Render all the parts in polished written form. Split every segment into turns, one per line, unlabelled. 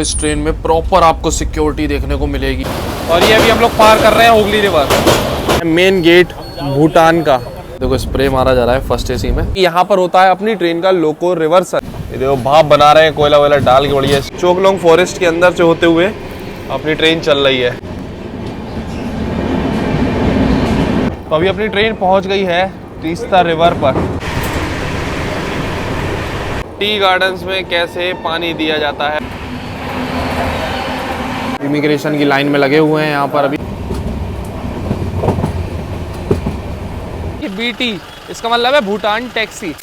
इस ट्रेन में प्रॉपर आपको सिक्योरिटी देखने को मिलेगी।
और ये अभी हम लोग पार कर रहे हैं Hooghly river,
main gate Bhutan का। देखो स्प्रे मारा जा रहा है फर्स्ट एसी में।
यहाँ पर होता है अपनी ट्रेन का लोको रिवर्सल। ये देखो भाप बना रहे हैं कोयला वोयला डाल के, बढ़िया चोकलोंग फॉरेस्ट के अंदर से होते हुए अपनी ट्रेन चल रही है। तो अभी अपनी ट्रेन पहुंच गई है तीस्ता रिवर पर। टी गार्डन्स में कैसे पानी दिया जाता है।
इमिग्रेशन की लाइन में लगे हुए हैं यहाँ पर अभी।
ये बीटी, इसका मतलब है भूटान टैक्सी।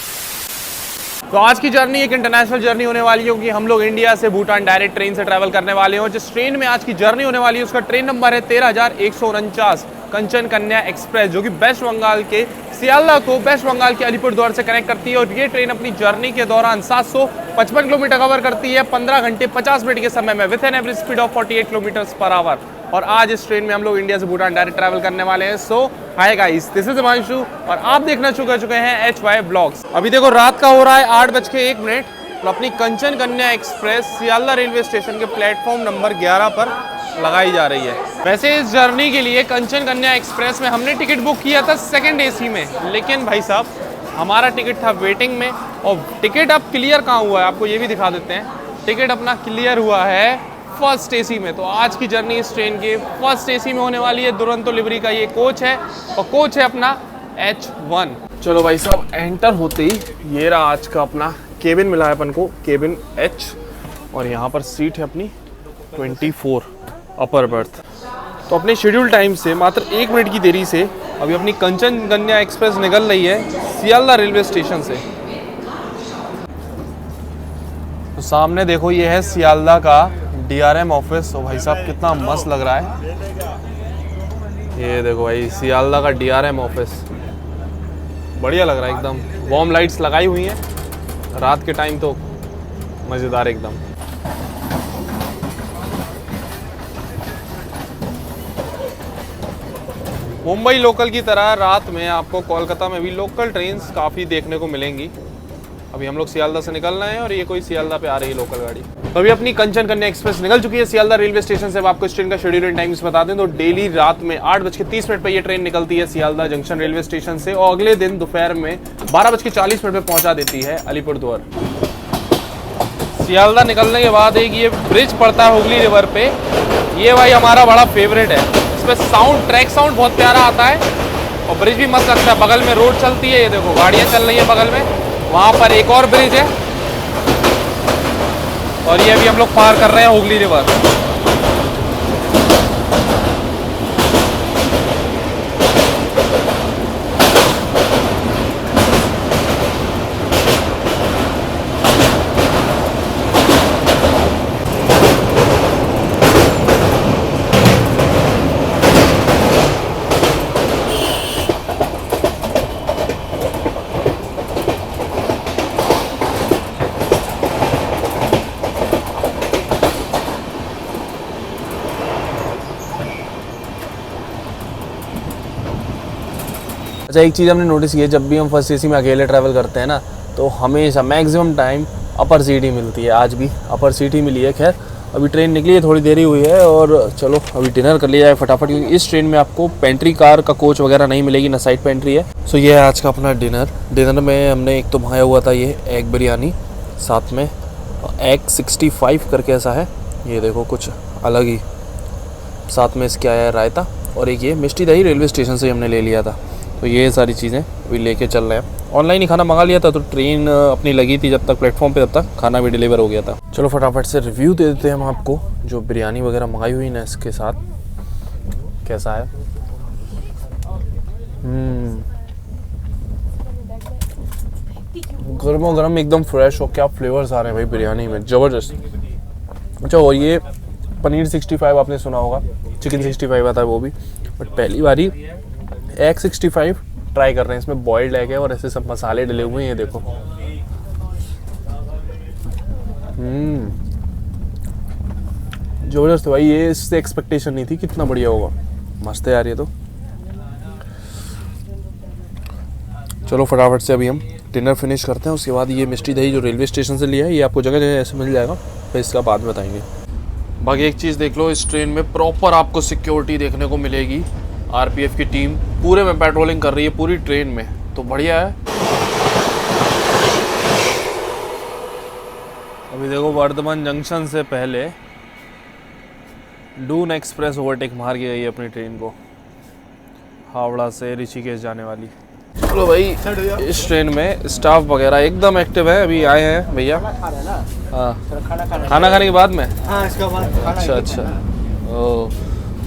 तो आज की जर्नी एक इंटरनेशनल जर्नी होने वाली है, क्योंकि हम लोग इंडिया से भूटान डायरेक्ट ट्रेन से ट्रैवल करने वाले हैं। जिस ट्रेन में आज की जर्नी होने वाली है उसका ट्रेन नंबर है 13,149 कंचन कन्या एक्सप्रेस, जो कि वेस्ट बंगाल के सियालदा को वेस्ट बंगाल के अलीपुरद्वार से कनेक्ट करती है। और ये ट्रेन अपनी जर्नी के दौरान 755 किलोमीटर कवर करती है 15 घंटे 50 मिनट के समय में, with an average speed of 48 kilometre per hour. और आज इस ट्रेन में हम लोग इंडिया से भूटान डायरेक्ट ट्रैवल करने वाले हैं। So hi guys, this is Himanshu और आप देखना चुके हैं HY ब्लॉग्स। अभी देखो रात का हो रहा है 8:01 और अपनी Kanchan Kanya express Sealdah railway station के प्लेटफॉर्म नंबर 11 पर लगाई जा रही है। वैसे इस जर्नी के लिए कंचन कन्या एक्सप्रेस में हमने टिकट बुक किया था सेकंड एसी में, लेकिन भाई साहब हमारा टिकट था वेटिंग में। और टिकट अब क्लियर कहाँ हुआ है आपको ये भी दिखा देते हैं। टिकट अपना क्लियर हुआ है फर्स्ट एसी में। तो आज की जर्नी इस ट्रेन के फर्स्ट एसी में होने वाली है। दुरंतो लिवरी का ये कोच है और कोच है अपना H1।
चलो भाई साहब एंटर होते ही ये रहा आज का अपना केबिन मिला है अपन को, केबिन H। और यहाँ पर सीट है अपनी 24 अपर बर्थ। तो अपने शेड्यूल टाइम से मात्र 1 मिनट की देरी से अभी अपनी कंचन कन्या एक्सप्रेस निकल रही है सियालदा रेलवे स्टेशन से। तो सामने देखो ये है सियालदा का DRM ऑफिस। तो भाई साहब कितना मस्त लग रहा है। ये देखो भाई सियालदा का DRM ऑफिस, बढ़िया लग रहा है एकदम। वार्म लाइट्स लगाई हुई हैं रात के टाइम, तो मज़ेदार एकदम। मुंबई लोकल की तरह रात में आपको कोलकाता में भी लोकल ट्रेन्स काफ़ी देखने को मिलेंगी। अभी हम लोग सियालदा से निकल रहे हैं और ये कोई सियालदा पे आ रही है लोकल गाड़ी। तो अभी अपनी कंचन कन्या एक्सप्रेस निकल चुकी है सियालदा रेलवे स्टेशन से। अब आपको इस ट्रेन का शेड्यूल एंड टाइम्स बता दें तो डेली रात में 8:30 पर ये ट्रेन निकलती है सियालदा जंक्शन रेलवे स्टेशन से और अगले दिन दोपहर में 12:40 पर पहुंचा देती है अलीपुरद्वार। सियालदा निकलने के बाद एक ये ब्रिज पड़ता है हुगली रिवर पे, ये भाई हमारा बड़ा फेवरेट है। इसमें साउंड, ट्रैक साउंड बहुत प्यारा आता है और ब्रिज भी मस्त लगता है। बगल में रोड चलती है, ये देखो गाड़ियाँ चल रही है बगल में। वहाँ पर एक और ब्रिज है और ये अभी हम लोग पार कर रहे हैं हुगली रिवर।
अच्छा, एक चीज़ हमने नोटिस की है, जब भी हम फर्स्ट एसी में अकेले ट्रैवल करते हैं ना तो हमेशा मैक्सिमम टाइम अपर सीट ही मिलती है। आज भी अपर सीट ही मिली है। खैर अभी ट्रेन निकली है, थोड़ी देरी हुई है और चलो अभी डिनर कर लिया जाए फटाफट, क्योंकि इस ट्रेन में आपको पेंट्री कार का कोच वगैरह नहीं मिलेगी, ना साइड पेंट्री है। सो ये है आज का अपना डिनर। डिनर में हमने एक तो मंगाया हुआ था ये एग बिरयानी, साथ में एग 65 करके ऐसा है, ये देखो कुछ अलग ही। साथ में इसके आया है रायता और एक ये मिष्टी दही रेलवे स्टेशन से हमने ले लिया था। तो ये सारी चीज़ें अभी लेके चल रहे हैं। ऑनलाइन ही खाना मंगा लिया था, तो ट्रेन अपनी लगी थी जब तक प्लेटफॉर्म पे, तब तक खाना भी डिलीवर हो गया था। चलो फटाफट से रिव्यू दे देते हैं हम आपको, जो बिरयानी वगैरह मंगाई हुई ना इसके साथ कैसा है। गर्मा गर्म एकदम फ्रेश हो, क्या फ्लेवर्स आ रहे हैं भाई बिरयानी में, ज़बरदस्त। अच्छा, और ये पनीर 65 आपने सुना होगा, चिकन 65 आता है वो भी, बट पहली बारी एग 65 ट्राई कर रहे हैं। इसमें बॉइल्ड एग है और ऐसे सब मसाले डले हुए हैं, ये देखो। ज़बरदस्त भाई, ये इससे एक्सपेक्टेशन नहीं थी कितना बढ़िया होगा। मस्त है यार ये तो। चलो फटाफट से अभी हम डिनर फिनिश करते हैं, उसके बाद ये मिष्टी दही जो रेलवे स्टेशन से लिया है ये आपको जगह जगह ऐसे मिल जाएगा, फिर इसका बाद में बताएंगे।
बाकी एक चीज़ देख लो, इस ट्रेन में प्रॉपर आपको सिक्योरिटी देखने को मिलेगी। आरपीएफ की टीम पूरे में पेट्रोलिंग कर रही है पूरी ट्रेन में, तो बढ़िया है। अभी देखो वर्धमान जंक्शन से पहले डून एक्सप्रेस ओवरटेक मार के गई है अपनी ट्रेन को, हावड़ा से ऋषिकेश जाने वाली। चलो भाई, इस ट्रेन में स्टाफ वगैरह एकदम एक्टिव है। अभी आए हैं भैया। हाँ, खाना खाने के बाद में।
हाँ, इसके बाद
अच्छा। ओ,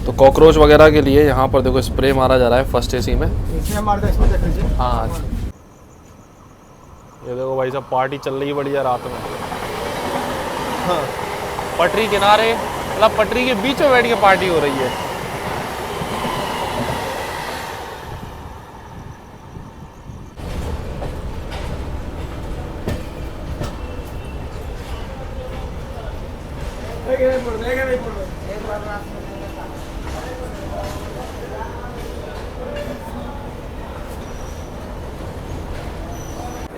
तो कॉकरोच वगैरह के लिए यहाँ पर देखो स्प्रे मारा जा रहा है फर्स्ट एसी में।
इसमें मार दो, इसमें देख लीजिए।
हाँ, ये देखो भाई साहब, पार्टी चल रही है बढ़िया रात में। हाँ, पटरी किनारे, मतलब पटरी के बीच में बैठ के पार्टी हो रही है।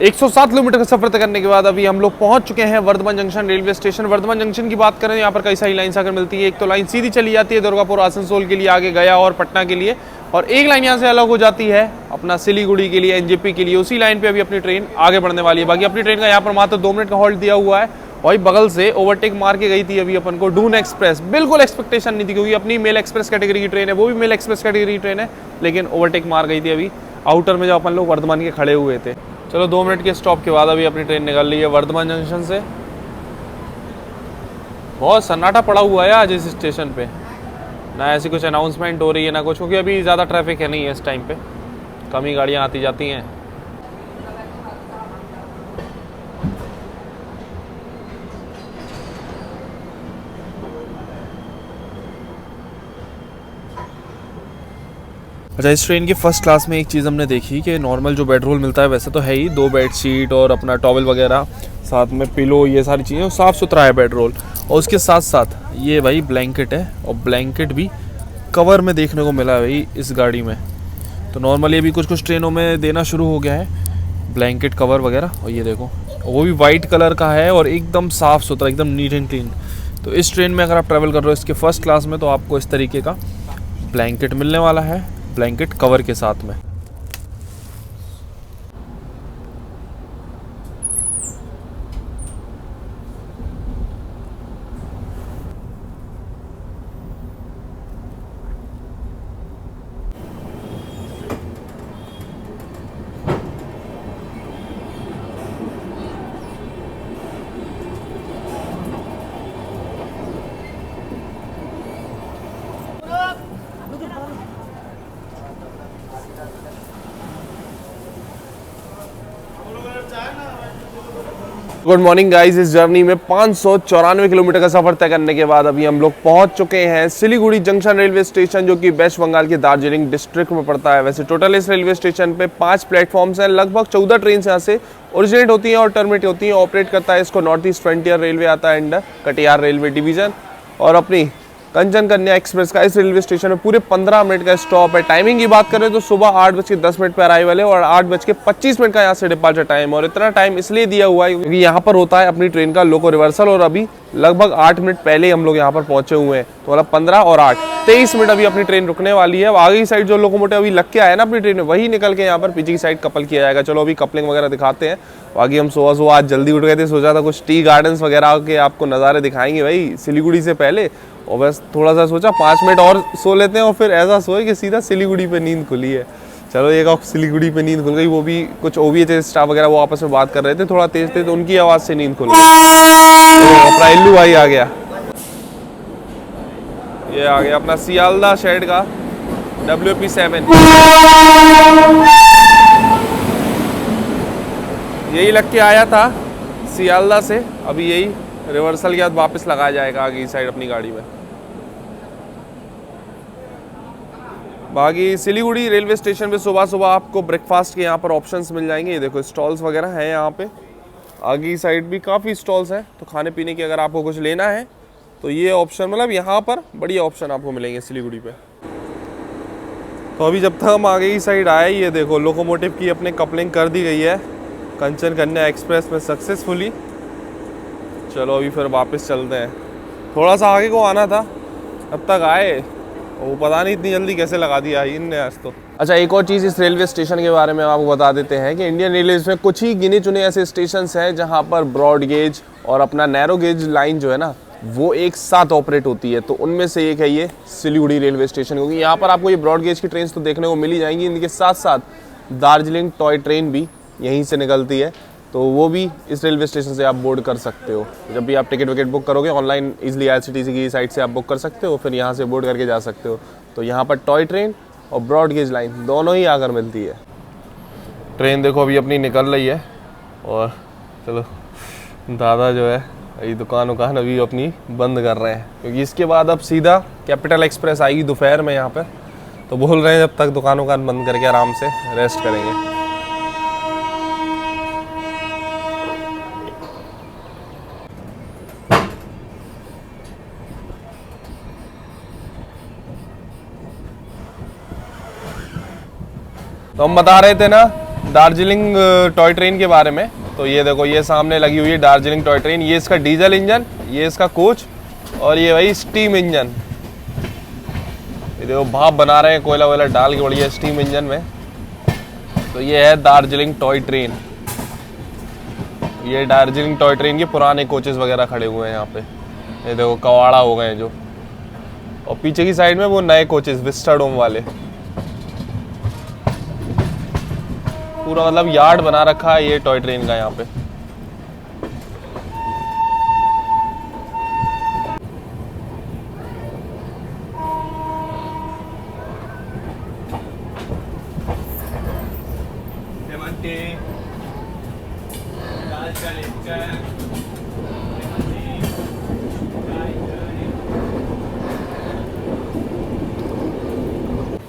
एक 107 किलोमीटर का सफर तय करने के बाद अभी हम लोग पहुंच चुके हैं Vardhaman junction railway station. Vardhaman junction की बात करें, यहाँ पर कई सारी लाइन्स आकर मिलती है। एक तो लाइन सीधी चली जाती है दुर्गापुर आसनसोल के लिए, आगे गया और पटना के लिए, और एक लाइन यहाँ से अलग हो जाती है अपना सिलीगुड़ी के लिए, एनजेपी के लिए। उसी लाइन पे अभी अपनी ट्रेन आगे बढ़ने वाली है। बाकी अपनी ट्रेन का यहाँ पर मात्र 2 मिनट का हॉल्ट दिया हुआ है। वही बगल से ओवरटेक मार के गई थी अभी अपन को डून एक्सप्रेस। बिल्कुल एक्सपेक्टेशन नहीं थी, क्योंकि अपनी मेल एक्सप्रेस कैटेगरी की ट्रेन है, वो भी मेल एक्सप्रेस कैटेगरी की ट्रेन है, लेकिन ओवरटेक मार गई थी अभी आउटर में जब अपन लोग वर्धमान के खड़े हुए थे। चलो 2 मिनट के स्टॉप के बाद अभी अपनी ट्रेन निकल रही है वर्धमान जंक्शन से। बहुत सन्नाटा पड़ा हुआ है आज इस स्टेशन पे, ना ऐसी कुछ अनाउंसमेंट हो रही है ना कुछ, क्योंकि अभी ज़्यादा ट्रैफिक है नहीं है इस टाइम पे, कम ही गाड़ियाँ आती जाती हैं। अच्छा, इस ट्रेन के फर्स्ट क्लास में एक चीज़ हमने देखी कि नॉर्मल जो बेड रोल मिलता है वैसे तो है ही, 2 बेड शीट और अपना टॉवल वगैरह, साथ में पिलो, ये सारी चीज़ें, साफ़ सुथरा है बेड रोल। और उसके साथ साथ ये भाई ब्लैंकेट है, और ब्लैंकेट भी कवर में देखने को मिला है भाई इस गाड़ी में। तो नॉर्मली अभी कुछ ट्रेनों में देना शुरू हो गया है ब्लैंकेट कवर वगैरह, और ये देखो वो भी वाइट कलर का है और एकदम साफ़ सुथरा, एकदम नीट एंड क्लीन। तो इस ट्रेन में अगर आप ट्रैवल कर रहे हो इसके फर्स्ट क्लास में, तो आपको इस तरीके का ब्लैंकेट मिलने वाला है, ब्लैंकेट कवर के साथ में। गुड मॉर्निंग गाइस, इस जर्नी में 594 किलोमीटर का सफर तय करने के बाद अभी हम लोग पहुंच चुके हैं सिलीगुड़ी जंक्शन रेलवे स्टेशन, जो कि वेस्ट बंगाल के दार्जिलिंग डिस्ट्रिक्ट में पड़ता है। वैसे टोटल इस रेलवे स्टेशन पे 5 प्लेटफॉर्म्स हैं, लगभग 14 ट्रेन यहाँ से ओरिजिनेट होती हैं और टर्मिनेट होती हैं। ऑपरेट करता है इसको नॉर्थ ईस्ट फ्रंटियर रेलवे आता है एंड कटिहार रेलवे डिवीजन। और अपनी कंचन कन्या एक्सप्रेस का इस रेलवे स्टेशन में पूरे 15 मिनट का स्टॉप है। टाइमिंग की बात करें तो सुबह 8:10 पर अराइवल है और 8:25 का यहाँ से डिपार्चर टाइम। और इतना टाइम इसलिए दिया हुआ है क्योंकि यहाँ पर होता है अपनी ट्रेन का लोको रिवर्सल, और अभी लगभग 8 मिनट पहले ही हम लोग यहाँ पर पहुंचे हुए हैं। तो मतलब 15 और 8 23 मिनट अभी अपनी ट्रेन रुकने वाली है। आगे की साइड जो लोकोमोटिव अभी लग के आया ना अपनी ट्रेन में, वही निकल के यहाँ पर पीछे की साइड कपल किया जाएगा। चलो अभी कपलिंग वगैरह दिखाते हैं। बाकी हम सुबह आज जल्दी उठ गए थे, सोचा था कुछ टी गार्डन्स वगैरह के आपको नज़ारे दिखाएंगे भाई सिलीगुड़ी से पहले, और बस थोड़ा सा सोचा 5 मिनट और सो लेते हैं और फिर ऐसा सोए कि सीधा सिलीगुड़ी पे नींद खुली है। चलो एक सिलीगुड़ी पे नींद खुल गई, वो भी कुछ OVH स्टाफ वगैरह वो आपस में बात कर रहे थे, थोड़ा तेज थे तो उनकी आवाज़ से नींद खुल गई। तो अपना इल्लू भाई आ गया, ये आ गया अपना सियालदा शेड का WP7, यही लग के आया था सियालदा से। अभी यही रिवर्सल के बाद वापस लगाया जाएगा आगे साइड अपनी गाड़ी में। बाकी सिलीगुड़ी रेलवे स्टेशन पे सुबह सुबह आपको ब्रेकफास्ट के यहाँ पर ऑप्शंस मिल जाएंगे। ये देखो स्टॉल्स वगैरह हैं यहाँ पे, आगे की साइड भी काफ़ी स्टॉल्स हैं। तो खाने पीने की अगर आपको कुछ लेना है तो ये ऑप्शन, मतलब यहाँ पर बढ़िया ऑप्शन आपको मिलेंगे सिलीगुड़ी पे। तो अभी जब तक हम आगे की साइड आए, ये देखो लोकोमोटिव की अपने कपलिंग कर दी गई है कंचन कन्या एक्सप्रेस में सक्सेसफुली। चलो अभी फिर वापस चलते हैं। थोड़ा सा आगे को आना था, अब तक आए, वो पता नहीं इतनी जल्दी कैसे लगा दिया इनने आज तो।
अच्छा, एक और चीज़ इस रेलवे स्टेशन के बारे में आपको बता देते हैं कि इंडियन रेलवे में कुछ ही गिने चुने ऐसे स्टेशन हैं जहाँ पर ब्रॉड गेज और अपना नैरो गेज लाइन जो है ना वो एक साथ ऑपरेट होती है। तो उनमें से एक है ये सिलीगुड़ी रेलवे स्टेशन, क्योंकि यहाँ पर आपको ये ब्रॉड गेज की ट्रेन तो देखने को मिल ही जाएंगी। इनके साथ साथ दार्जिलिंग टॉय ट्रेन भी यहीं से निकलती है, तो वो भी इस रेलवे स्टेशन से आप बोर्ड कर सकते हो। जब भी आप टिकट विकेट बुक करोगे ऑनलाइन इजीली IRCTC की साइट से आप बुक कर सकते हो, फिर यहाँ से बोर्ड करके जा सकते हो। तो यहाँ पर टॉय ट्रेन और ब्रॉड गेज लाइन दोनों ही आकर मिलती है।
ट्रेन देखो अभी अपनी निकल रही है, और चलो दादा जो है ये दुकान अभी अपनी बंद कर रहे हैं, क्योंकि इसके बाद अब सीधा कैपिटल एक्सप्रेस आएगी दोपहर में यहाँ पर। तो बोल रहे हैं जब तक दुकान बंद करके आराम से रेस्ट करेंगे। तो हम बता रहे थे ना दार्जिलिंग टॉय ट्रेन के बारे में। तो ये देखो, ये सामने लगी हुई है दार्जिलिंग टॉय ट्रेन। ये इसका डीजल इंजन, ये इसका कोच, और ये भाई स्टीम इंजन। ये देखो भाप बना रहे हैं कोयला वोयला डाल के बढ़िया स्टीम इंजन में। तो ये है दार्जिलिंग टॉय ट्रेन। ये दार्जिलिंग टॉय ट्रेन के पुराने कोचेस वगैरह खड़े हुए हैं यहाँ पे। ये देखो कवाड़ा हो गए हैं जो, और पीछे की साइड में वो नए कोचेस विस्टाडोम वाले। पूरा मतलब यार्ड बना रखा है ये टॉय ट्रेन का यहाँ पे।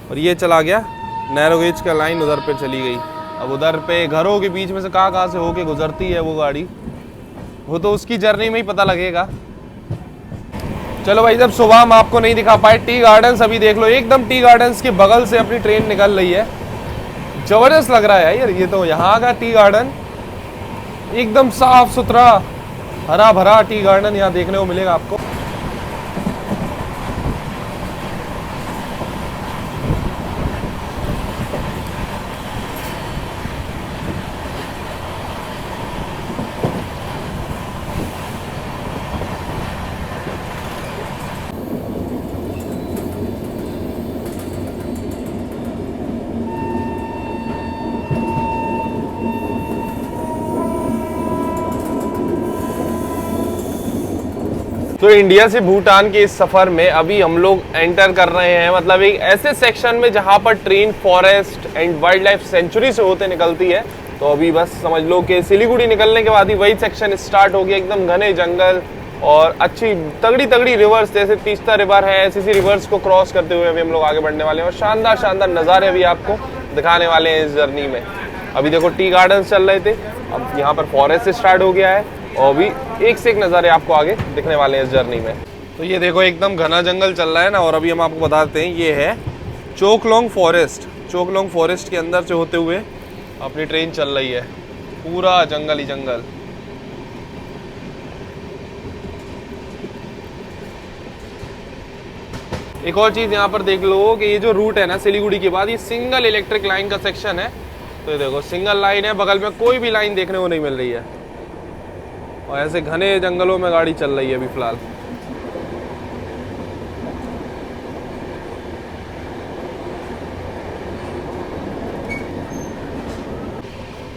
और ये चला गया नैरो गेज का लाइन, उधर पे चली गई। अब उधर पे घरों के बीच में से कहाँ से होके गुजरती है वो गाड़ी, वो तो उसकी जर्नी में ही पता लगेगा। चलो भाई, जब सुबह हम आपको नहीं दिखा पाए टी गार्डन्स, अभी देख लो एकदम टी गार्डन्स के बगल से अपनी ट्रेन निकल रही है। जबरदस्त लग रहा है यार ये तो। यहाँ का टी गार्डन एकदम साफ सुथरा हरा भरा टी गार्डन यहाँ देखने को मिलेगा आपको। तो इंडिया से भूटान के इस सफर में अभी हम लोग एंटर कर रहे हैं, मतलब एक ऐसे सेक्शन में जहां पर train forest and wild life sanctuary से होते निकलती है। तो अभी बस समझ लो कि सिलीगुड़ी निकलने के बाद ही वही सेक्शन स्टार्ट हो गया। एकदम घने जंगल और अच्छी तगड़ी तगड़ी रिवर्स, जैसे तीस्ता रिवर है, ऐसी रिवर्स को क्रॉस करते हुए अभी हम लोग आगे बढ़ने वाले हैं। और शानदार शानदार नज़ारे अभी आपको दिखाने वाले हैं इस जर्नी में। अभी देखो टी गार्डन चल रहे थे, अब यहाँ पर फॉरेस्ट स्टार्ट हो गया है, और भी एक से एक नज़ारे आपको आगे दिखने वाले हैं इस जर्नी में। तो ये देखो एकदम घना जंगल चल रहा है ना, और अभी हम आपको बताते हैं ये है चोकलोंग फॉरेस्ट। चोकलोंग फॉरेस्ट के अंदर से होते हुए अपनी ट्रेन चल रही है, पूरा जंगल ही जंगल। एक और चीज़ यहाँ पर देख लो कि ये जो रूट है ना सिलीगुड़ी के बाद, ये सिंगल इलेक्ट्रिक लाइन का सेक्शन है। तो ये देखो सिंगल लाइन है, बगल में कोई भी लाइन देखने को नहीं मिल रही है, और ऐसे घने जंगलों में गाड़ी चल रही है अभी फिलहाल।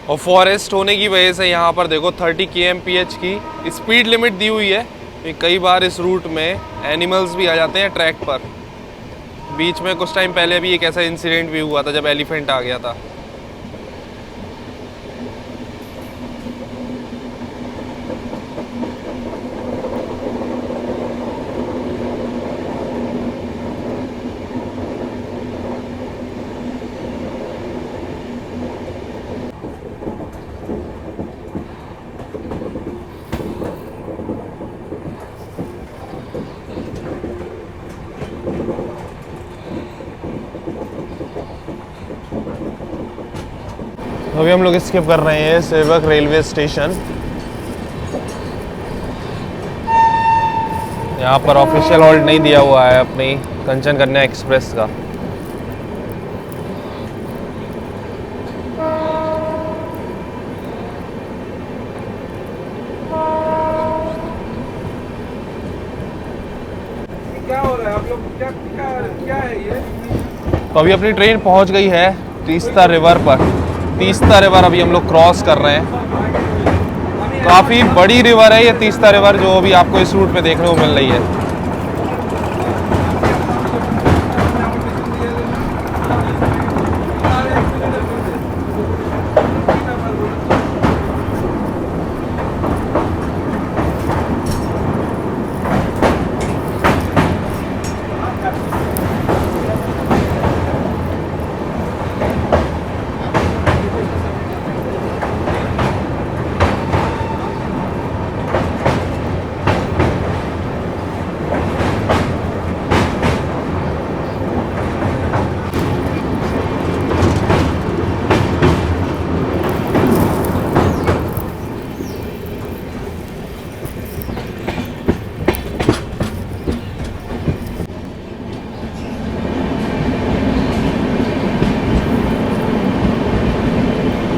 और फॉरेस्ट होने की वजह से यहाँ पर देखो 30 kmph की स्पीड लिमिट दी हुई है। कई बार इस रूट में एनिमल्स भी आ जाते हैं ट्रैक पर। बीच में कुछ टाइम पहले भी एक ऐसा इंसिडेंट भी हुआ था जब एलिफेंट आ गया था। अभी हम लोग स्किप कर रहे हैं सेवक रेलवे स्टेशन। यहाँ पर ऑफिशियल हॉल्ट नहीं दिया हुआ है अपनी कंचन कन्या एक्सप्रेस का।
क्या हो रहा है आप लोग, क्या है ये?
तो अभी अपनी ट्रेन पहुंच गई है तीस्ता रिवर पर। तीस्ता रिवर अभी हम लोग क्रॉस कर रहे हैं। काफ़ी बड़ी रिवर है ये तीस्ता रिवर, जो अभी आपको इस रूट पे देखने को मिल रही है।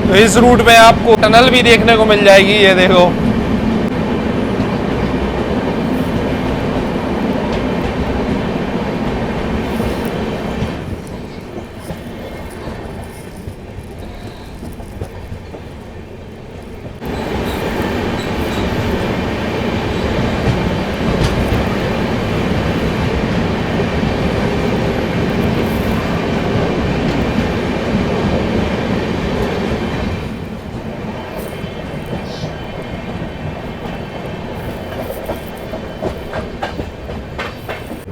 तो इस रूट में आपको टनल भी देखने को मिल जाएगी, ये देखो।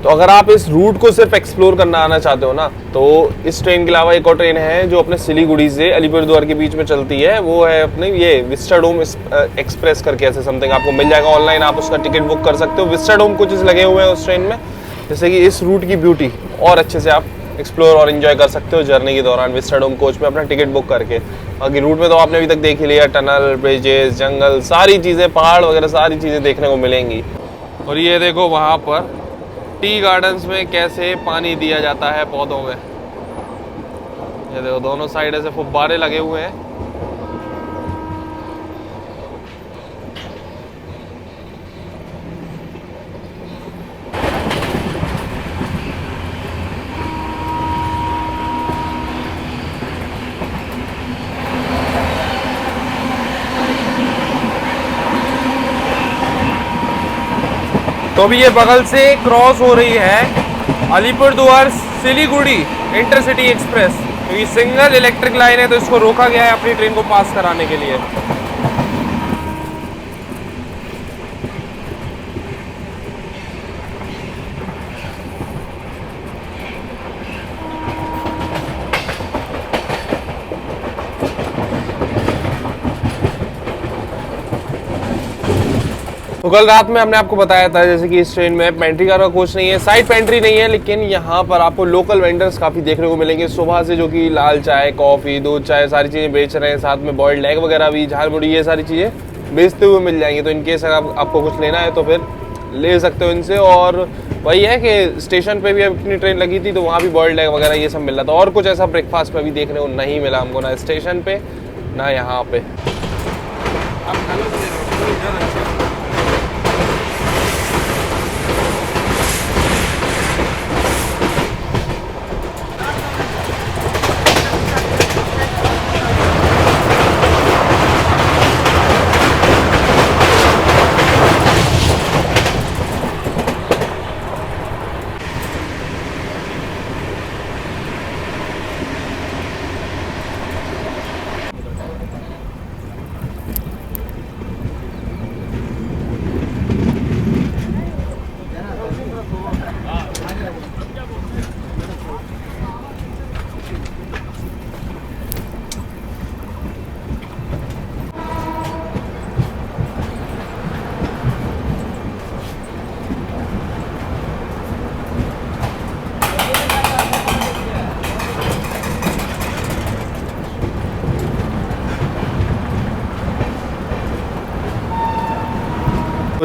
तो अगर आप इस रूट को सिर्फ एक्सप्लोर करना आना चाहते हो ना, तो इस ट्रेन के अलावा एक और ट्रेन है जो अपने सिलीगुड़ी से अलीपुरद्वार के बीच में चलती है। वो है अपने ये विस्टाडोम एक्सप्रेस करके ऐसे समथिंग आपको मिल जाएगा ऑनलाइन। आप उसका टिकट बुक कर सकते हो। विस्टाडोम कुछ लगे हुए हैं उस ट्रेन में, जैसे कि इस रूट की ब्यूटी और अच्छे से आप एक्सप्लोर और इन्जॉय कर सकते हो जर्नी के दौरान विस्टाडोम कोच में अपना टिकट बुक करके। बाकी रूट में तो आपने अभी तक देख ही लिया, टनल, ब्रिजेस, जंगल, सारी चीज़ें, पहाड़ वगैरह सारी चीज़ें देखने को मिलेंगी। और ये देखो वहाँ पर टी गार्डन्स में कैसे पानी दिया जाता है पौधों में। ये देखो दोनों साइड ऐसे फुब्बारे लगे हुए हैं। तो अभी ये बगल से क्रॉस हो रही है अलीपुरद्वार सिलीगुड़ी इंटरसिटी एक्सप्रेस। तो ये सिंगल इलेक्ट्रिक लाइन है, तो इसको रोका गया है अपनी ट्रेन को पास कराने के लिए। तो कल रात में हमने आपको बताया था जैसे कि इस ट्रेन में पेंट्री कार का कोच नहीं है, साइड पेंट्री नहीं है, लेकिन यहाँ पर आपको लोकल वेंडर्स काफ़ी देखने को मिलेंगे सुबह से, जो कि लाल चाय, कॉफ़ी, दूध, चाय सारी चीज़ें बेच रहे हैं। साथ में बॉइल्ड एग वगैरह भी, झालमुड़ी, ये सारी चीज़ें बेचते हुए मिल जाएंगी। तो इनकेस अगर आपको कुछ लेना है तो फिर ले सकते हो इनसे। और वही है कि स्टेशन पे भी अपनी ट्रेन लगी थी तो वहाँ भी बॉइल्ड एग वगैरह ये सब मिल रहा था। और कुछ ऐसा ब्रेकफास्ट में भी देखने को नहीं मिला हमको, ना स्टेशन पे ना यहाँ पे।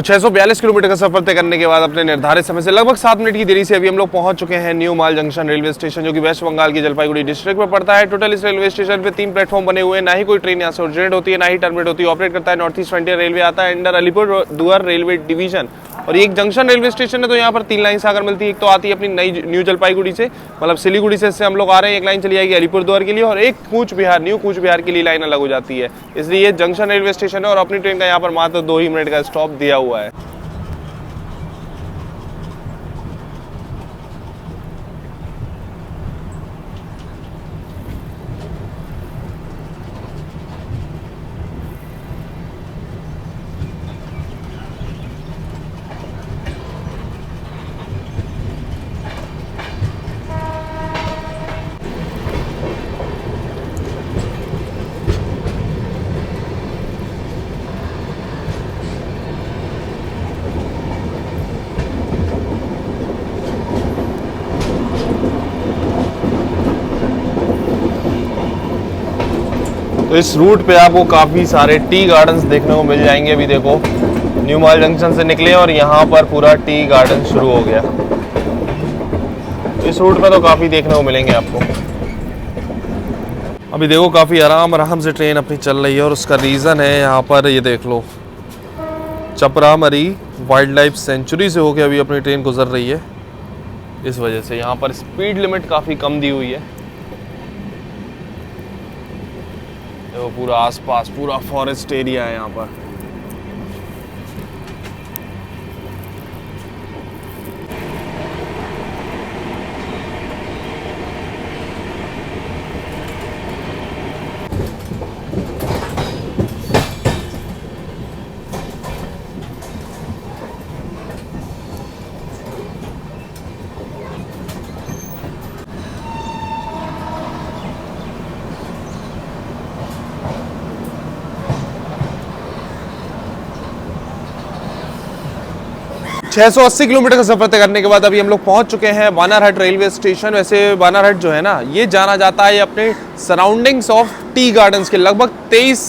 तो 642 किलोमीटर का सफर तय करने के बाद अपने निर्धारित समय से लगभग 7 मिनट की देरी से अभी हम लोग पहुंच चुके हैं न्यू माल जंक्शन रेलवे स्टेशन, जो कि वेस्ट बंगाल की जलपाईगुड़ी डिस्ट्रिक्ट में पड़ता है। टोटल इस रेलवे स्टेशन पे 3 प्लेटफॉर्म बने हुए हैं। ना ही कोई ट्रेन यहाँ से ओरिजिनेट होती है, ना ही टर्मिनेट होती है। ऑपरेट करता है नॉर्थ ईस्ट फ्रंटियर रेलवे, आता है अंडर अलीपुर दुआर रेलवे डिवीजन। और ये एक जंक्शन रेलवे स्टेशन है, तो यहाँ पर 3 लाइन से आकर मिलती है। एक तो आती है अपनी नई न्यू जलपाईगुड़ी से, मतलब सिलीगुड़ी से हम लोग आ रहे हैं, एक लाइन चली जाएगी अलीपुर द्वार के लिए, और एक कूच बिहार न्यू कूच बिहार के लिए लाइन अलग हो जाती है। इसलिए ये जंक्शन रेलवे स्टेशन है और अपनी ट्रेन का यहाँ पर मात्र 2 ही मिनट का स्टॉप दिया हुआ है। तो इस रूट पे आपको काफ़ी सारे टी गार्डन्स देखने को मिल जाएंगे। अभी देखो न्यू माल जंक्शन से निकले और यहाँ पर पूरा टी गार्डन शुरू हो गया। तो इस रूट पे तो काफ़ी देखने को मिलेंगे आपको। अभी देखो काफ़ी आराम से ट्रेन अपनी चल रही है, और उसका रीज़न है यहाँ पर ये देख लो, चपरामरी वाइल्ड लाइफ सेंचुरी से होकर अभी अपनी ट्रेन गुजर रही है। इस वजह से यहाँ पर स्पीड लिमिट काफ़ी कम दी हुई है। वो पूरा आसपास पूरा फॉरेस्ट एरिया है यहाँ पर। छह 680 किलोमीटर का सफर तय करने के बाद अभी हम लोग पहुंच चुके हैं बानारहाट रेलवे स्टेशन। वैसे बानारहाट जो है ना, ये जाना जाता है अपने सराउंडिंग्स ऑफ टी गार्डन्स के। लगभग 23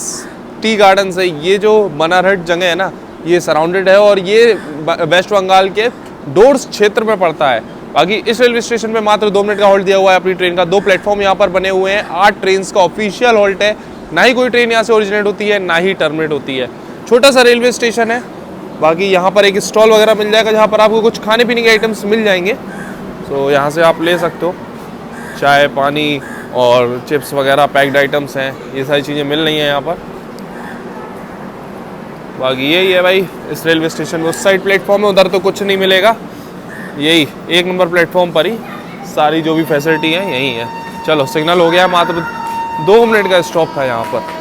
टी गार्डन्स है। ये जो बानारहाट जगह है ना, ये सराउंडेड है और ये वेस्ट बंगाल के डोर्स क्षेत्र में पड़ता है। बाकी इस रेलवे स्टेशन में मात्र 2 मिनट का हॉल्ट दिया हुआ है अपनी ट्रेन का। 2 प्लेटफॉर्म यहाँ पर बने हुए हैं। 8 ट्रेन का ऑफिशियल हॉल्ट है। ना ही कोई ट्रेन यहाँ से ओरिजिनेट होती है, ना ही टर्मिनेट होती है। छोटा सा रेलवे स्टेशन है। बाकी यहाँ पर एक स्टॉल वगैरह मिल जाएगा, जहाँ पर आपको कुछ खाने पीने के आइटम्स मिल जाएंगे। तो यहाँ से आप ले सकते हो, चाय पानी और चिप्स वगैरह पैक्ड आइटम्स हैं, ये सारी चीज़ें मिल रही हैं यहाँ पर। बाकी यही है भाई इस रेलवे स्टेशन में। उस साइड प्लेटफॉर्म है, उधर तो कुछ नहीं मिलेगा। यही 1 नंबर प्लेटफॉर्म पर ही सारी जो भी फैसिलिटी है यही है। चलो सिग्नल हो गया, मात्र 2 मिनट का स्टॉप था यहाँ पर।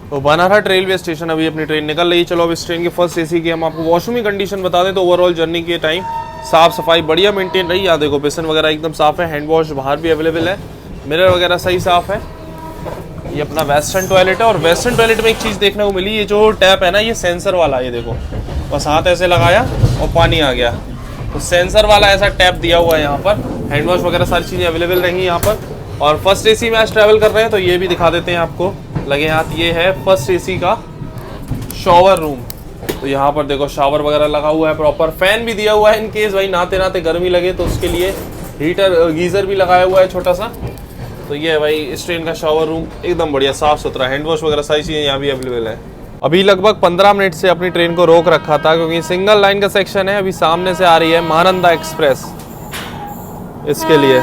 तो बानारहाट रेलवे स्टेशन अभी अपनी ट्रेन निकल रही है। चलो अब इस ट्रेन की फर्स्ट एसी की हम आपको वॉशरूम की कंडीशन बता दें। तो ओवरऑल जर्नी के टाइम साफ सफाई बढ़िया मेंटेन रही। यहाँ देखो बेसन वगैरह एकदम साफ है, हैंड वॉश बाहर भी अवेलेबल है, मिरर वगैरह सही साफ है। ये अपना वेस्टर्न टॉयलेट है, और वेस्टर्न टॉयलेट में एक चीज़ देखने को मिली, ये जो टैप है ना, ये सेंसर वाला। ये देखो बस हाथ ऐसे लगाया और पानी आ गया। तो सेंसर वाला ऐसा टैप दिया हुआ है यहाँ पर। हैंड वॉश वगैरह सारी चीज़ें अवेलेबल रही यहाँ पर। और फर्स्ट एसी में आज ट्रैवल कर रहे हैं तो ये भी दिखा देते हैं आपको लगे हाथ। ये है फर्स्ट एसी का शॉवर रूम। तो यहाँ पर देखो शावर वगैरह लगा हुआ है, प्रॉपर फैन भी दिया हुआ है इन केस भाई नहाते नहाते गर्मी लगे तो उसके लिए हीटर गीज़र भी लगाया हुआ है छोटा सा। तो ये है भाई इस ट्रेन का शॉवर रूम, एकदम बढ़िया साफ सुथरा, हैंड वॉश वगैरह सारी चीज़ें यहाँ भी अवेलेबल है। अभी लगभग 15 मिनट से अपनी ट्रेन को रोक रखा था क्योंकि सिंगल लाइन का सेक्शन है। अभी सामने से आ रही है महानंदा एक्सप्रेस, इसके लिए।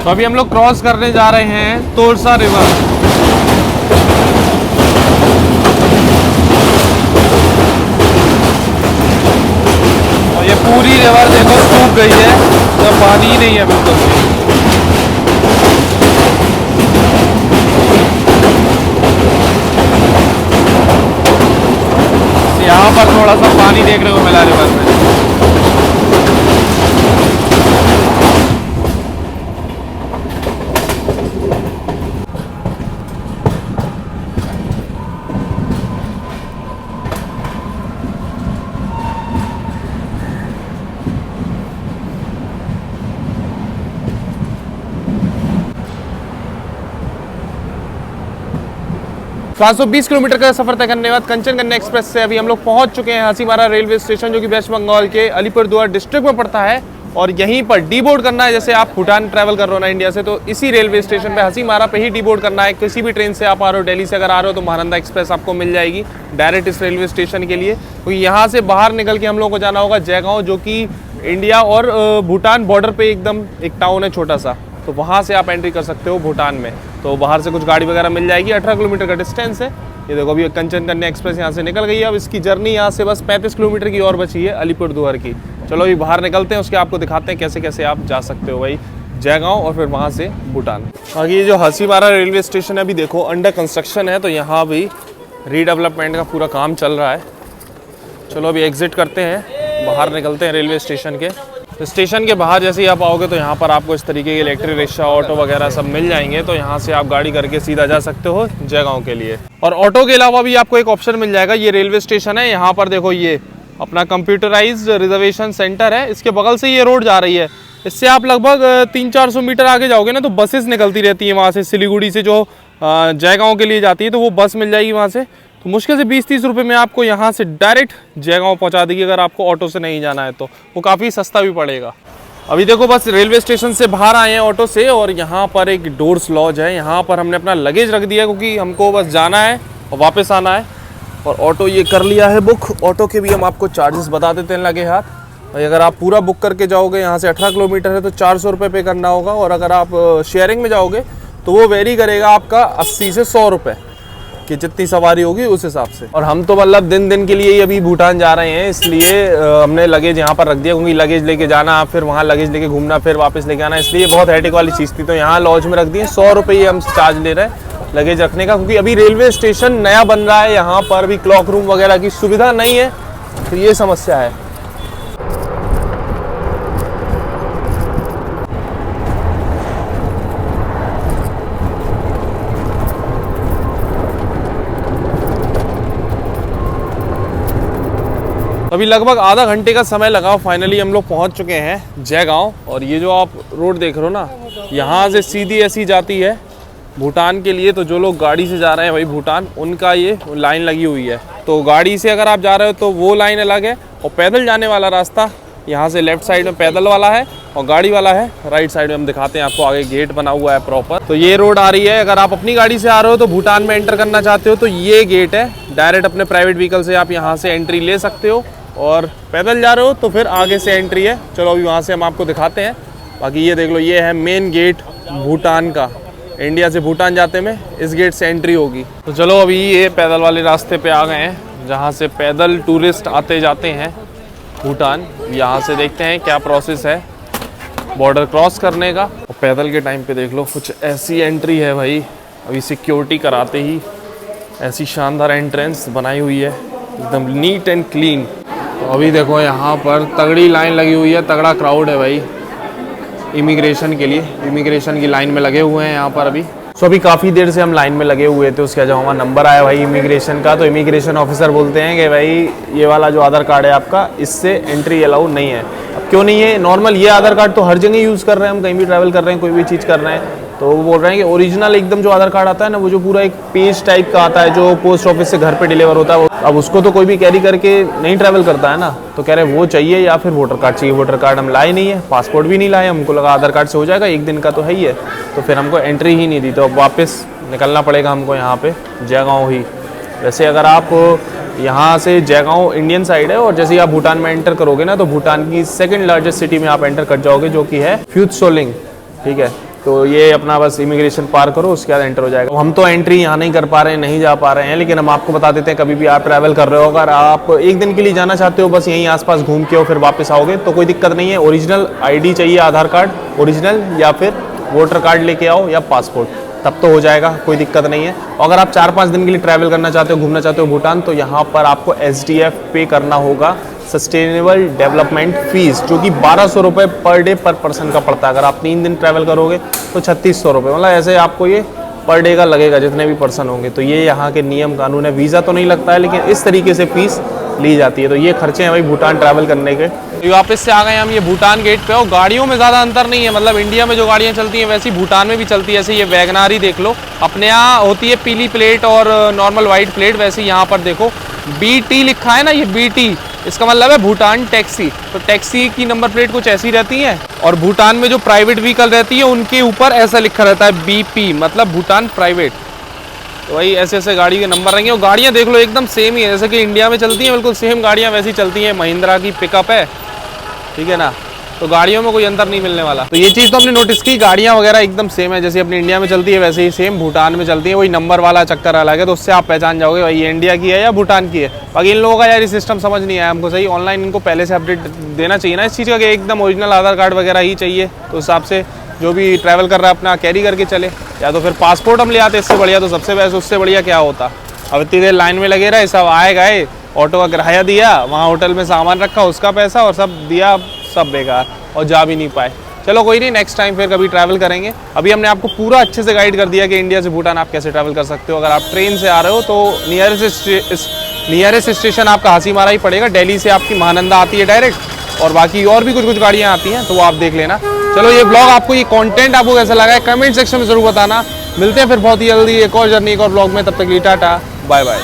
तो अभी हम लोग क्रॉस करने जा रहे हैं तोरसा रिवर। और ये पूरी रिवर देखो सूख गई है, तो पानी ही नहीं है बिल्कुल भी। यहाँ पर थोड़ा सा पानी देखने को मिला रिवर में। सात सौ 20 किलोमीटर का सफर तय करने के बाद कंचन कन्या एक्सप्रेस से अभी हम लोग पहुंच चुके हैं हासीमारा रेलवे स्टेशन, जो कि वेस्ट बंगाल के अलीपुरदुआर डिस्ट्रिक्ट में पड़ता है। और यहीं पर डी बोर्ड करना है। जैसे आप भूटान ट्रैवल कर रहे हो ना इंडिया से, तो इसी रेलवे स्टेशन पे हासीमारा पे ही डी बोर्ड करना है। किसी भी ट्रेन से आप आ रहे हो, दिल्ली से अगर आ रहे हो तो महानंदा एक्सप्रेस आपको मिल जाएगी डायरेक्ट इस रेलवे स्टेशन के लिए। तो यहाँ से बाहर निकल के हम लोग को जाना होगा जयगांव, जो कि इंडिया और भूटान बॉर्डर पे एकदम एक टाउन है छोटा सा। तो वहाँ से आप एंट्री कर सकते हो भूटान में। तो बाहर से कुछ गाड़ी वगैरह मिल जाएगी। 18 किलोमीटर का डिस्टेंस है। ये देखो अभी कंचन कन्या एक्सप्रेस यहाँ से निकल गई है। अब इसकी जर्नी यहाँ से बस 35 किलोमीटर की और बची है अलीपुरदुआर की। चलो अभी बाहर निकलते हैं, उसके आपको दिखाते हैं कैसे कैसे आप जा सकते हो भाई जयगांव और फिर वहाँ से भूटान। आगे ये जो हासीमारा रेलवे स्टेशन है अभी देखो अंडर कंस्ट्रक्शन है, तो यहाँ भी रीडेवलपमेंट का पूरा काम चल रहा है। चलो अभी एग्जिट करते हैं, बाहर निकलते हैं रेलवे स्टेशन के। तो स्टेशन के बाहर जैसे ही आप आओगे तो यहाँ पर आपको इस तरीके के इलेक्ट्रिक रिक्शा, ऑटो वगैरह सब मिल जाएंगे। तो यहाँ से आप गाड़ी करके सीधा जा सकते हो जयगांव के लिए। और ऑटो के अलावा भी आपको एक ऑप्शन मिल जाएगा। ये रेलवे स्टेशन है, यहाँ पर देखो ये अपना कंप्यूटराइज्ड रिजर्वेशन सेंटर है। इसके बगल से ये रोड जा रही है। इससे आप लगभग 300-400 मीटर आगे जाओगे ना, तो बसेस निकलती रहती है वहाँ से, सिलीगुड़ी से जो जयगांव के लिए जाती है। तो वो बस मिल जाएगी वहाँ से। तो मुश्किल से 20-30 रुपये में आपको यहाँ से डायरेक्ट जयगांव पहुँचा देगी। अगर आपको ऑटो से नहीं जाना है तो वो काफ़ी सस्ता भी पड़ेगा। अभी देखो बस रेलवे स्टेशन से बाहर आए हैं ऑटो से, और यहाँ पर एक डोर्स लॉज है। यहाँ पर हमने अपना लगेज रख दिया क्योंकि हमको बस जाना है और वापस आना है। और ऑटो ये कर लिया है बुक। ऑटो के भी हम आपको चार्जेस बता देते हैं लगे हाथ। और अगर आप पूरा बुक करके जाओगे, यहाँ से 18 किलोमीटर है तो 400 रुपये पे करना होगा। और अगर आप शेयरिंग में जाओगे तो वो वेरी करेगा आपका 80 से 100 रुपये कि जितनी सवारी होगी उस हिसाब से। और हम तो मतलब दिन के लिए ही अभी भूटान जा रहे हैं, इसलिए हमने लगेज यहाँ पर रख दिया। क्योंकि लगेज लेके जाना, फिर वहाँ लगेज लेके घूमना, फिर वापस लेके आना, इसलिए बहुत हेडेक वाली चीज़ थी। तो यहाँ लॉज में रख दिए। 100 रुपये हम चार्ज ले रहे हैं लगेज रखने का, क्योंकि अभी रेलवे स्टेशन नया बन रहा है। यहाँ पर भी क्लॉक रूम वगैरह की सुविधा नहीं है, तो ये समस्या है। अभी लगभग आधा घंटे का समय लगा, फाइनली हम लोग पहुंच चुके हैं जयगांव। और ये जो आप रोड देख रहे हो ना, यहाँ से सीधी ऐसी जाती है भूटान के लिए। तो जो लोग गाड़ी से जा रहे हैं भाई भूटान, उनका ये लाइन लगी हुई है। तो गाड़ी से अगर आप जा रहे हो तो वो लाइन अलग है, और पैदल जाने वाला रास्ता यहाँ से लेफ्ट साइड में पैदल वाला है और गाड़ी वाला है राइट साइड में। हम दिखाते हैं आपको, आगे गेट बना हुआ है प्रॉपर। तो ये रोड आ रही है। अगर आप अपनी गाड़ी से आ रहे हो तो भूटान में एंटर करना चाहते हो तो ये गेट है। डायरेक्ट अपने प्राइवेट व्हीकल से आप यहाँ से एंट्री ले सकते हो, और पैदल जा रहे हो तो फिर आगे से एंट्री है। चलो अभी वहाँ से हम आपको दिखाते हैं। बाकी ये देख लो, ये है मेन गेट भूटान का। इंडिया से भूटान जाते में इस गेट से एंट्री होगी। तो चलो अभी ये पैदल वाले रास्ते पे आ गए हैं, जहाँ से पैदल टूरिस्ट आते जाते हैं भूटान। यहाँ से देखते हैं क्या प्रोसेस है बॉर्डर क्रॉस करने का। और पैदल के टाइम पे देख लो कुछ ऐसी एंट्री है भाई। अभी सिक्योरिटी कराते ही ऐसी शानदार एंट्रेंस बनाई हुई है, एकदम नीट एंड क्लीन। तो अभी देखो यहाँ पर तगड़ी लाइन लगी हुई है, तगड़ा क्राउड है भाई इमिग्रेशन के लिए। इमिग्रेशन की लाइन में लगे हुए हैं यहाँ पर अभी। सो अभी काफ़ी देर से हम लाइन में लगे हुए थे। उसके जब हमारा नंबर आया भाई इमिग्रेशन का, तो इमिग्रेशन ऑफिसर बोलते हैं कि भाई ये वाला जो आधार कार्ड है आपका, इससे एंट्री अलाउ नहीं है। अब क्यों नहीं है? नॉर्मल ये आधार कार्ड तो हर जगह यूज़ कर रहे हैं हम, कहीं भी ट्रैवल कर रहे हैं, कोई भी चीज़ कर रहे हैं। तो वो बोल रहे हैं कि ओरिजिनल एकदम जो आधार कार्ड आता है ना, वो जो पूरा एक पेज टाइप का आता है जो पोस्ट ऑफिस से घर पे डिलीवर होता है, अब उसको तो कोई भी कैरी करके नहीं ट्रैवल करता है ना। तो कह रहे हैं वो चाहिए, या फिर वोटर कार्ड चाहिए। वोटर कार्ड हम लाए नहीं है, पासपोर्ट भी नहीं लाए, हमको लगा आधार कार्ड से हो जाएगा, एक दिन का तो है ही है। तो फिर हमको एंट्री ही नहीं दी, तो अब वापस निकलना पड़ेगा हमको यहाँ पे जयगांव ही। वैसे अगर आप यहाँ से जयगांव इंडियन साइड है, और जैसे ही आप भूटान में एंटर करोगे ना, तो भूटान की सेकंड लार्जेस्ट सिटी में आप एंटर कर जाओगे, जो कि है फ्यूत्सोलिंग। ठीक है, तो ये अपना बस इमिग्रेशन पार करो, उसके बाद एंटर हो जाएगा। हम तो एंट्री यहाँ नहीं कर पा रहे हैं, नहीं जा पा रहे हैं, लेकिन हम आपको बता देते हैं कभी भी आप ट्रैवल कर रहे हो, अगर आप एक दिन के लिए जाना चाहते हो, बस यहीं आसपास घूम के और फिर वापस आओगे तो कोई दिक्कत नहीं है। ओरिजिनल आईडी चाहिए, आधार कार्ड ओरिजिनल, या फिर वोटर कार्ड लेके आओ या पासपोर्ट, तब तो हो जाएगा, कोई दिक्कत नहीं है। अगर आप 4-5 दिन के लिए ट्रैवल करना चाहते हो, घूमना चाहते हो भूटान, तो यहाँ पर आपको SDF पे करना होगा, सस्टेनेबल डेवलपमेंट फीस, जो कि 1200 रुपये पर डे पर पर्सन का पड़ता है। अगर आप 3 दिन ट्रैवल करोगे तो 3600 रुपये, मतलब ऐसे आपको ये पर डे का लगेगा जितने भी पर्सन होंगे। तो ये यहाँ के नियम कानून है। वीज़ा तो नहीं लगता है, लेकिन इस तरीके से फीस ली जाती है। तो ये खर्चे हैं भाई भूटान ट्रैवल करने के। तो वापस से आ गए हम ये भूटान गेट पे, और गाड़ियों में ज़्यादा अंतर नहीं है, मतलब इंडिया में जो गाड़ियाँ चलती हैं वैसी भूटान में भी चलती है। ऐसे ये वैगनार ही देख लो, अपने यहाँ होती है पीली प्लेट और नॉर्मल वाइट प्लेट, वैसे यहाँ पर देखो BT लिखा है ना, ये BT, इसका मतलब है भूटान टैक्सी। तो टैक्सी की नंबर प्लेट कुछ ऐसी रहती है, और भूटान में जो प्राइवेट व्हीकल रहती है उनके ऊपर ऐसा लिखा रहता है BP, मतलब भूटान प्राइवेट। तो वही ऐसे ऐसे गाड़ी के नंबर रहेंगे, और गाड़ियाँ देख लो एकदम सेम ही है, जैसे कि इंडिया में चलती हैं बिल्कुल सेम गाड़ियाँ वैसी चलती हैं। महिंद्रा की पिकअप है, ठीक है ना, तो गाड़ियों में कोई अंतर नहीं मिलने वाला। तो ये चीज़ तो हमने नोटिस की, गाड़ियाँ वगैरह एकदम सेम है, जैसे अपनी इंडिया में चलती है वैसे ही सेम भूटान में चलती है। वही नंबर वाला चक्कर अलग है, तो उससे आप पहचान जाओगे भाई ये इंडिया की है या भूटान की है। बाकी इन लोगों का यार ये सिस्टम समझ नहीं आया हमको सही। ऑनलाइन इनको पहले से अपडेट देना चाहिए ना इस चीज़ का, कि एकदम ओरिजिनल आधार कार्ड वगैरह ही चाहिए, तो उस हिसाब से जो भी ट्रैवल कर रहा है अपना कैरी करके चले, या तो फिर पासपोर्ट हम ले आते, इससे बढ़िया तो सबसे बेस्ट, उससे बढ़िया क्या होता। अब इतनी देर लाइन में लगे रहे, सब आए गए, ऑटो का किराया दिया, वहाँ होटल में सामान रखा उसका पैसा, और सब दिया, सब बेकार, और जा भी नहीं पाए। चलो कोई नहीं, नेक्स्ट टाइम फिर कभी ट्रैवल करेंगे। अभी हमने आपको पूरा अच्छे से गाइड कर दिया कि इंडिया से भूटान आप कैसे ट्रैवल कर सकते हो। अगर आप ट्रेन से आ रहे हो तो नियरेस्ट स्टेशन आपका हासीमारा ही पड़ेगा। दिल्ली से आपकी महानंदा आती है डायरेक्ट, और बाकी और भी कुछ गाड़ियाँ आती हैं, तो वो आप देख लेना। चलो ये ब्लॉग आपको, ये कंटेंट आपको कैसा लगा है कमेंट सेक्शन में ज़रूर बताना। मिलते हैं फिर बहुत ही जल्दी एक और जर्नी, एक और ब्लॉग में, तब तक टाटा बाय बाय।